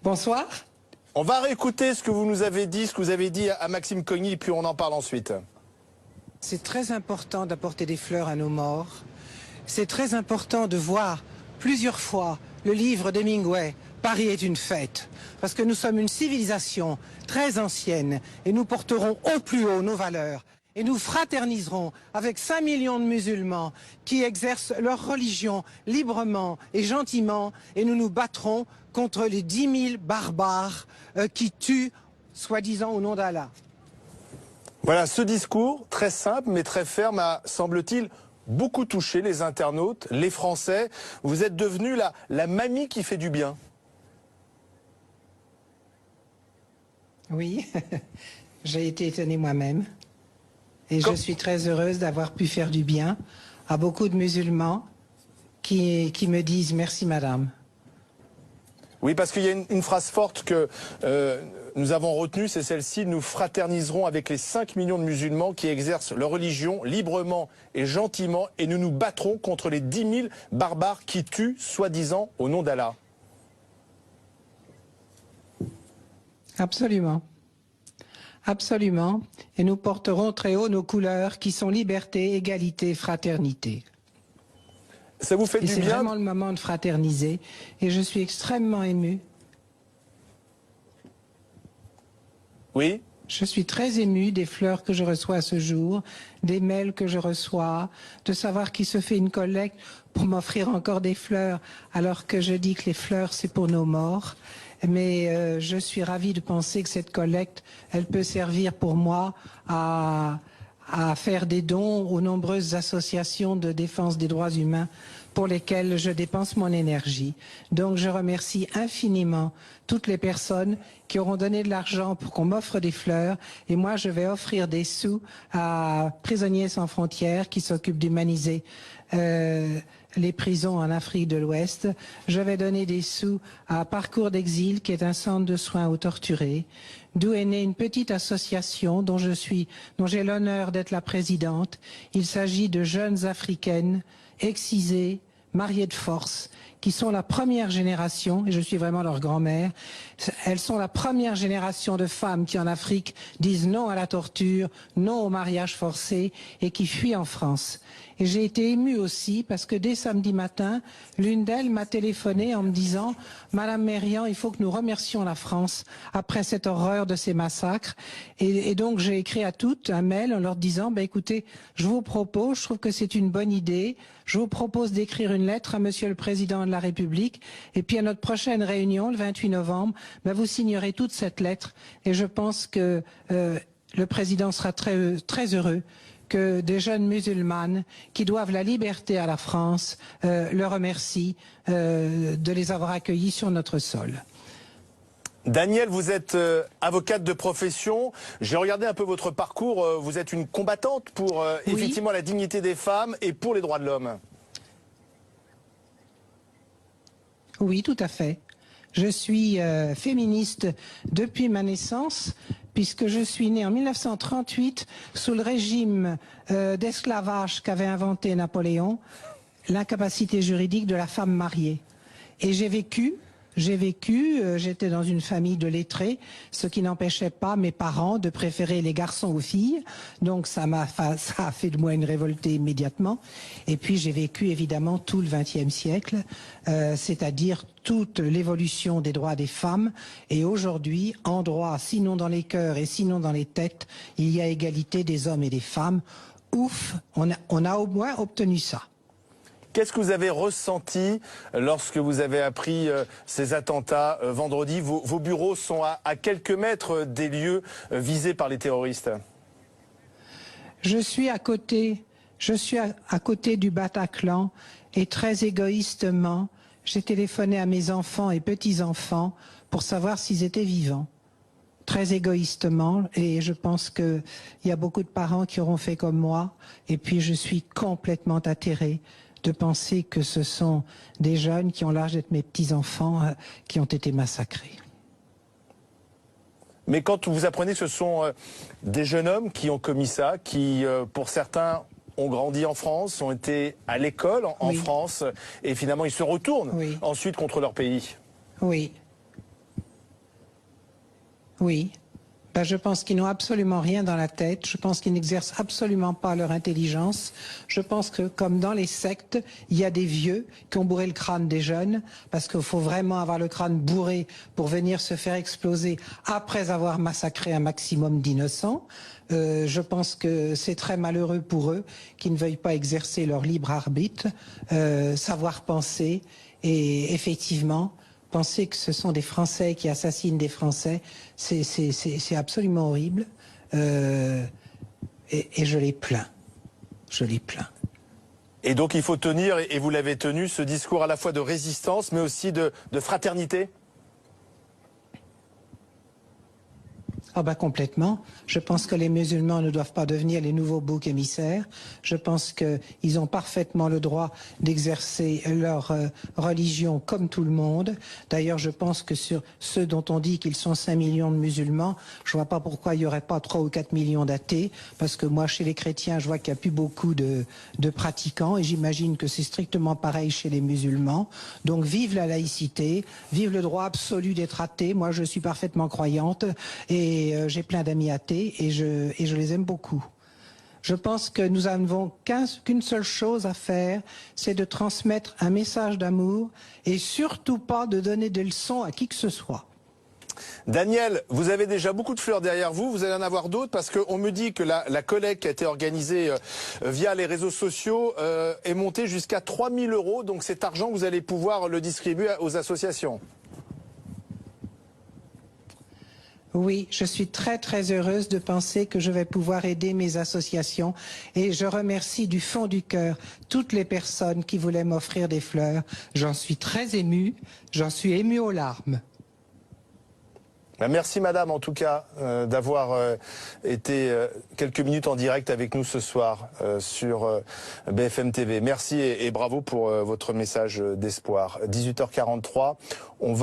Bonsoir. On va réécouter ce que vous nous avez dit, ce que vous avez dit à Maxime Cogny, puis on en parle ensuite. C'est très important d'apporter des fleurs à nos morts. C'est très important de voir plusieurs fois le livre d'Hemingway, Paris est une fête. Parce que nous sommes une civilisation très ancienne et nous porterons au plus haut nos valeurs. Et nous fraterniserons avec 5 millions de musulmans qui exercent leur religion librement et gentiment. Et nous nous battrons contre les 10 000 barbares qui tuent, soi-disant, au nom d'Allah. Voilà, ce discours, très simple mais très ferme, a, semble-t-il, beaucoup touché les internautes, les Français. Vous êtes devenue la mamie qui fait du bien. Oui, j'ai été étonnée moi-même. Et je suis très heureuse d'avoir pu faire du bien à beaucoup de musulmans qui me disent « Merci madame ». Oui, parce qu'il y a une phrase forte que nous avons retenue, c'est celle-ci: nous fraterniserons avec les 5 millions de musulmans qui exercent leur religion librement et gentiment, et nous nous battrons contre les 10 000 barbares qui tuent, soi-disant, au nom d'Allah. Absolument. Absolument. Et nous porterons très haut nos couleurs qui sont liberté, égalité, fraternité. Ça vous fait du bien? C'est vraiment le moment de fraterniser et je suis extrêmement émue. Oui. Je suis très émue des fleurs que je reçois ce jour, des mails que je reçois, de savoir qu'il se fait une collecte pour m'offrir encore des fleurs, alors que je dis que les fleurs, c'est pour nos morts. Mais je suis ravie de penser que cette collecte, elle peut servir pour moi à faire des dons aux nombreuses associations de défense des droits humains pour lesquelles je dépense mon énergie. Donc je remercie infiniment toutes les personnes qui auront donné de l'argent pour qu'on m'offre des fleurs, et moi je vais offrir des sous à Prisonniers sans frontières qui s'occupent d'humaniser les prisons en Afrique de l'Ouest. Je vais donner des sous à Parcours d'Exil, qui est un centre de soins aux torturés, d'où est née une petite association dont j'ai l'honneur d'être la présidente. Il s'agit de jeunes africaines excisées, mariées de force, qui sont la première génération, et je suis vraiment leur grand-mère, elles sont la première génération de femmes qui en Afrique disent non à la torture, non au mariage forcé, et qui fuient en France. Et j'ai été émue aussi parce que dès samedi matin, l'une d'elles m'a téléphoné en me disant « Madame Mérian, il faut que nous remercions la France après cette horreur de ces massacres ». Et donc j'ai écrit à toutes un mail en leur disant « Écoutez, je vous propose, je trouve que c'est une bonne idée, je vous propose d'écrire une lettre à Monsieur le Président de la République, et puis à notre prochaine réunion, le 28 novembre, vous signerez toute cette lettre, et je pense que le Président sera très heureux que des jeunes musulmanes qui doivent la liberté à la France le remercient de les avoir accueillis sur notre sol. Danielle, vous êtes avocate de profession. J'ai regardé un peu votre parcours. Vous êtes une combattante pour effectivement la dignité des femmes et pour les droits de l'homme. Oui, tout à fait. Je suis féministe depuis ma naissance, puisque je suis née en 1938 sous le régime d'esclavage qu'avait inventé Napoléon, l'incapacité juridique de la femme mariée. Et j'ai vécu, j'étais dans une famille de lettrés, ce qui n'empêchait pas mes parents de préférer les garçons aux filles. Donc ça a fait de moi une révoltée immédiatement. Et puis j'ai vécu évidemment tout le XXe siècle, c'est-à-dire toute l'évolution des droits des femmes. Et aujourd'hui, en droit, sinon dans les cœurs et sinon dans les têtes, il y a égalité des hommes et des femmes. Ouf, on a au moins obtenu ça. Qu'est-ce que vous avez ressenti lorsque vous avez appris ces attentats vendredi? Vos bureaux sont à quelques mètres des lieux visés par les terroristes. Je suis à côté du Bataclan et très égoïstement, j'ai téléphoné à mes enfants et petits-enfants pour savoir s'ils étaient vivants. Très égoïstement, et je pense qu'il y a beaucoup de parents qui auront fait comme moi, et puis je suis complètement atterrée de penser que ce sont des jeunes qui ont l'âge d'être mes petits-enfants qui ont été massacrés. Mais quand vous apprenez que ce sont des jeunes hommes qui ont commis ça, qui pour certains ont grandi en France, ont été à l'école en France, et finalement ils se retournent ensuite contre leur pays. Oui. Oui. Ben, je pense qu'ils n'ont absolument rien dans la tête. Je pense qu'ils n'exercent absolument pas leur intelligence. Je pense que, comme dans les sectes, il y a des vieux qui ont bourré le crâne des jeunes, parce qu'il faut vraiment avoir le crâne bourré pour venir se faire exploser après avoir massacré un maximum d'innocents. Je pense que c'est très malheureux pour eux qu'ils ne veuillent pas exercer leur libre arbitre, savoir penser et effectivement penser que ce sont des Français qui assassinent des Français, c'est absolument horrible. Et je les plains. Je les plains. Et donc il faut tenir, et vous l'avez tenu, ce discours à la fois de résistance, mais aussi de fraternité? Ah ben complètement. Je pense que les musulmans ne doivent pas devenir les nouveaux boucs émissaires. Je pense qu'ils ont parfaitement le droit d'exercer leur religion comme tout le monde. D'ailleurs, je pense que sur ceux dont on dit qu'ils sont 5 millions de musulmans, je vois pas pourquoi il n'y aurait pas 3 ou 4 millions d'athées. Parce que moi, chez les chrétiens, je vois qu'il n'y a plus beaucoup de pratiquants. Et j'imagine que c'est strictement pareil chez les musulmans. Donc vive la laïcité, vive le droit absolu d'être athée. Moi, je suis parfaitement croyante. Et j'ai plein d'amis athées et je les aime beaucoup. Je pense que nous n'avons qu'une seule chose à faire, c'est de transmettre un message d'amour et surtout pas de donner des leçons à qui que ce soit. Daniel, vous avez déjà beaucoup de fleurs derrière vous, vous allez en avoir d'autres parce qu'on me dit que la collecte qui a été organisée via les réseaux sociaux est montée jusqu'à 3 000 €, donc cet argent vous allez pouvoir le distribuer aux associations. Oui, je suis très très heureuse de penser que je vais pouvoir aider mes associations et je remercie du fond du cœur toutes les personnes qui voulaient m'offrir des fleurs. J'en suis très émue, j'en suis émue aux larmes. Merci madame en tout cas d'avoir été quelques minutes en direct avec nous ce soir sur BFM TV. Merci et bravo pour votre message d'espoir. 18h43, on va